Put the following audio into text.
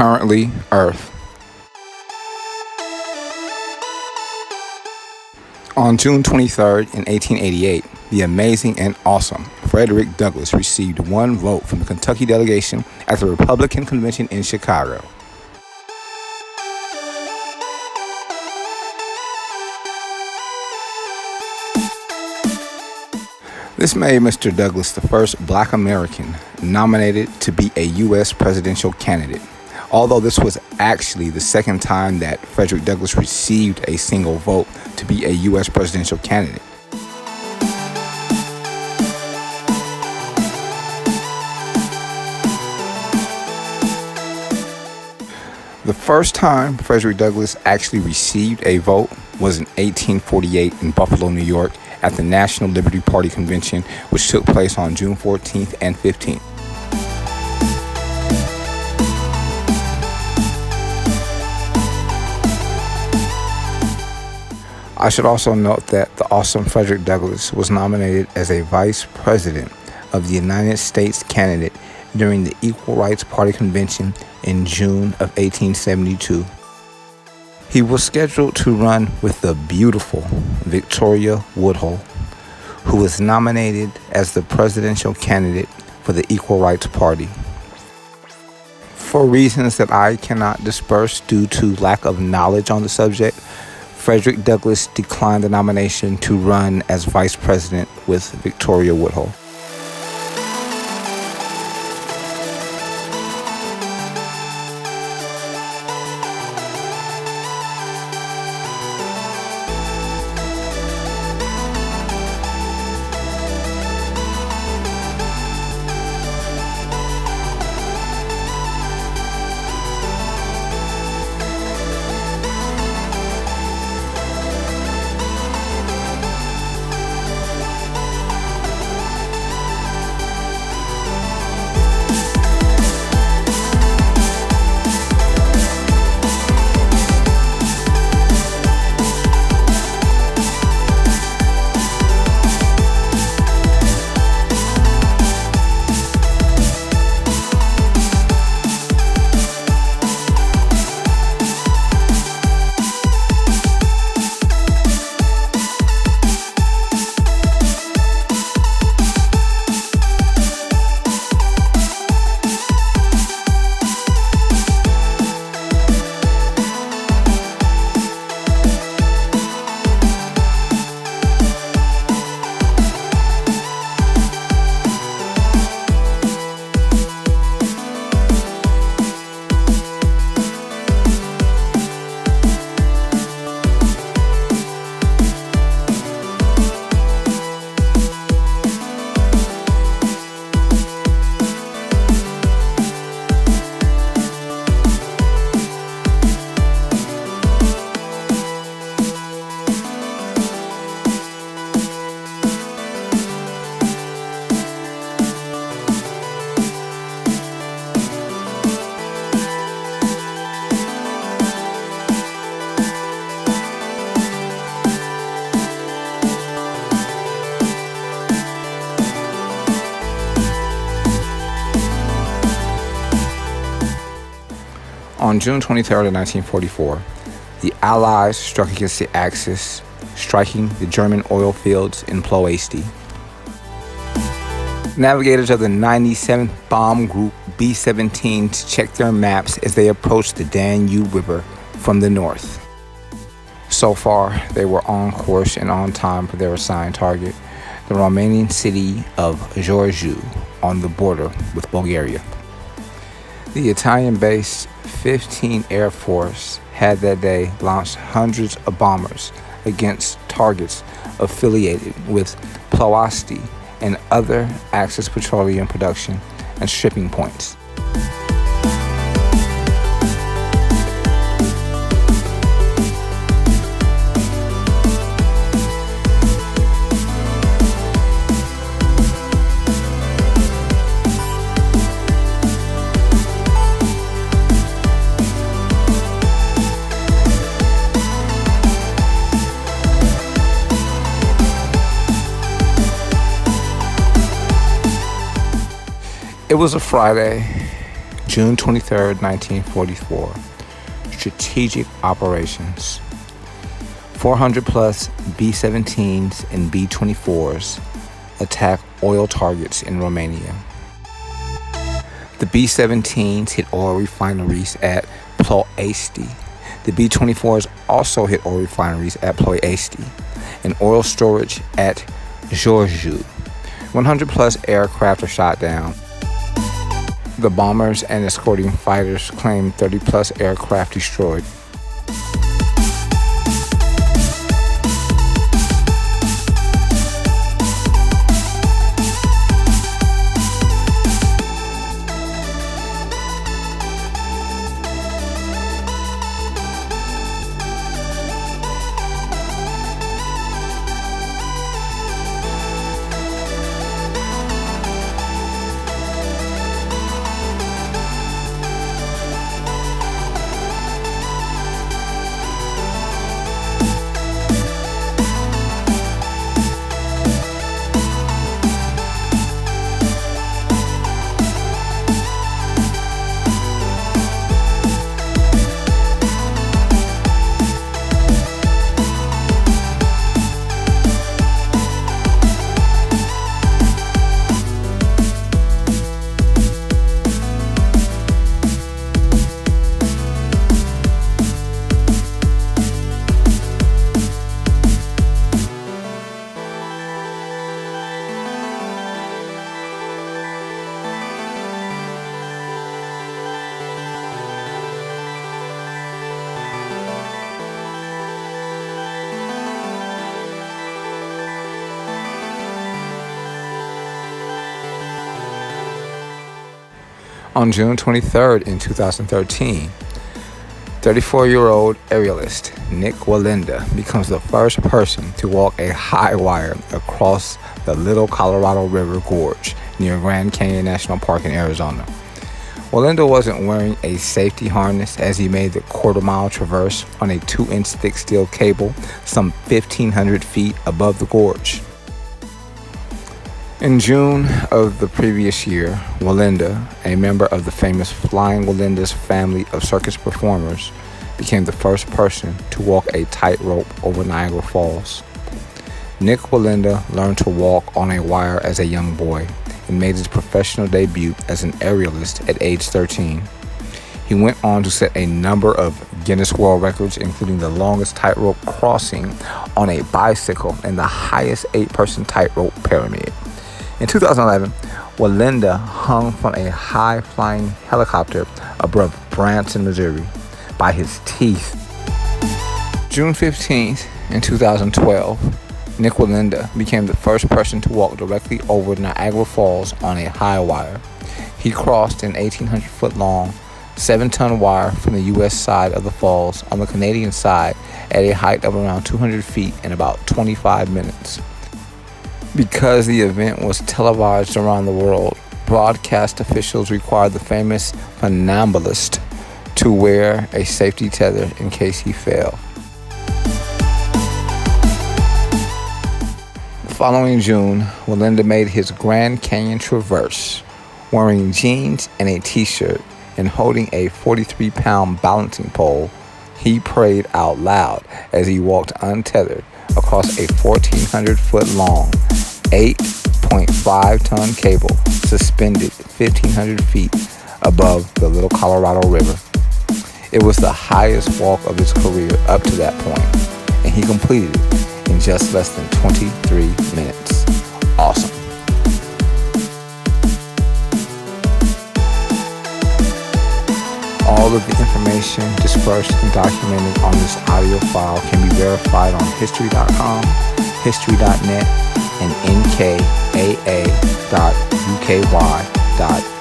Currently, Earth. On June 23rd in 1888, the amazing and awesome Frederick Douglass received 1 vote from the Kentucky delegation at the Republican Convention in Chicago. This made Mr. Douglass the first Black American nominated to be a U.S. presidential candidate, although this was actually the second time that Frederick Douglass received a single vote to be a U.S. presidential candidate. The first time Frederick Douglass actually received a vote was in 1848 in Buffalo, New York, at the National Liberty Party Convention, which took place on June 14th and 15th. I should also note that the awesome Frederick Douglass was nominated as a vice president of the United States candidate during the Equal Rights Party Convention in June of 1872. He was scheduled to run with the beautiful Victoria Woodhull, who was nominated as the presidential candidate for the Equal Rights Party. For reasons that I cannot disperse due to lack of knowledge on the subject, Frederick Douglass declined the nomination to run as vice president with Victoria Woodhull. On June 23rd of 1944, the Allies struck against the Axis, striking the German oil fields in Ploesti. Navigators of the 97th Bomb Group B-17s checked their maps as they approached the Danube River from the north. So far, they were on course and on time for their assigned target, the Romanian city of Giurgiu on the border with Bulgaria. The Italian-based 15th Air Force had that day launched hundreds of bombers against targets affiliated with Ploesti and other Axis petroleum production and shipping points. It was a Friday, June 23, 1944. Strategic operations. 400 plus B-17s and B-24s attack oil targets in Romania. The B-17s hit oil refineries at Ploiești. The B-24s also hit oil refineries at Ploiești and oil storage at Giurgiu. 100 plus aircraft are shot down. The bombers and escorting fighters claimed 30 plus aircraft destroyed. On June 23rd in 2013, 34-year-old aerialist Nik Wallenda becomes the first person to walk a high wire across the Little Colorado River Gorge near Grand Canyon National Park in Arizona. Wallenda wasn't wearing a safety harness as he made the quarter-mile traverse on a 2-inch thick steel cable some 1,500 feet above the gorge. In June of the previous year, Wallenda, a member of the famous Flying Wallenda's family of circus performers, became the first person to walk a tightrope over Niagara Falls. Nik Wallenda learned to walk on a wire as a young boy and made his professional debut as an aerialist at age 13. He went on to set a number of Guinness World Records, including the longest tightrope crossing on a bicycle and the highest 8-person tightrope pyramid. In 2011, Wallenda hung from a high-flying helicopter above Branson, Missouri, by his teeth. June 15th, in 2012, Nik Wallenda became the first person to walk directly over Niagara Falls on a high wire. He crossed an 1,800-foot-long, 7-ton wire from the U.S. side of the falls on the Canadian side at a height of around 200 feet in about 25 minutes. Because the event was televised around the world, broadcast officials required the famous funambulist to wear a safety tether in case he fell. The following June, Wallenda made his Grand Canyon traverse, wearing jeans and a t-shirt and holding a 43-pound balancing pole. He prayed out loud as he walked untethered across a 1,400-foot-long, 8.5-ton cable suspended 1,500 feet above the Little Colorado River. It was the highest walk of his career up to that point, and he completed it in just less than 23 minutes. Awesome. All of the information dispersed and documented on this audio file can be verified on history.com, history.net, and nkaa.uky.edu.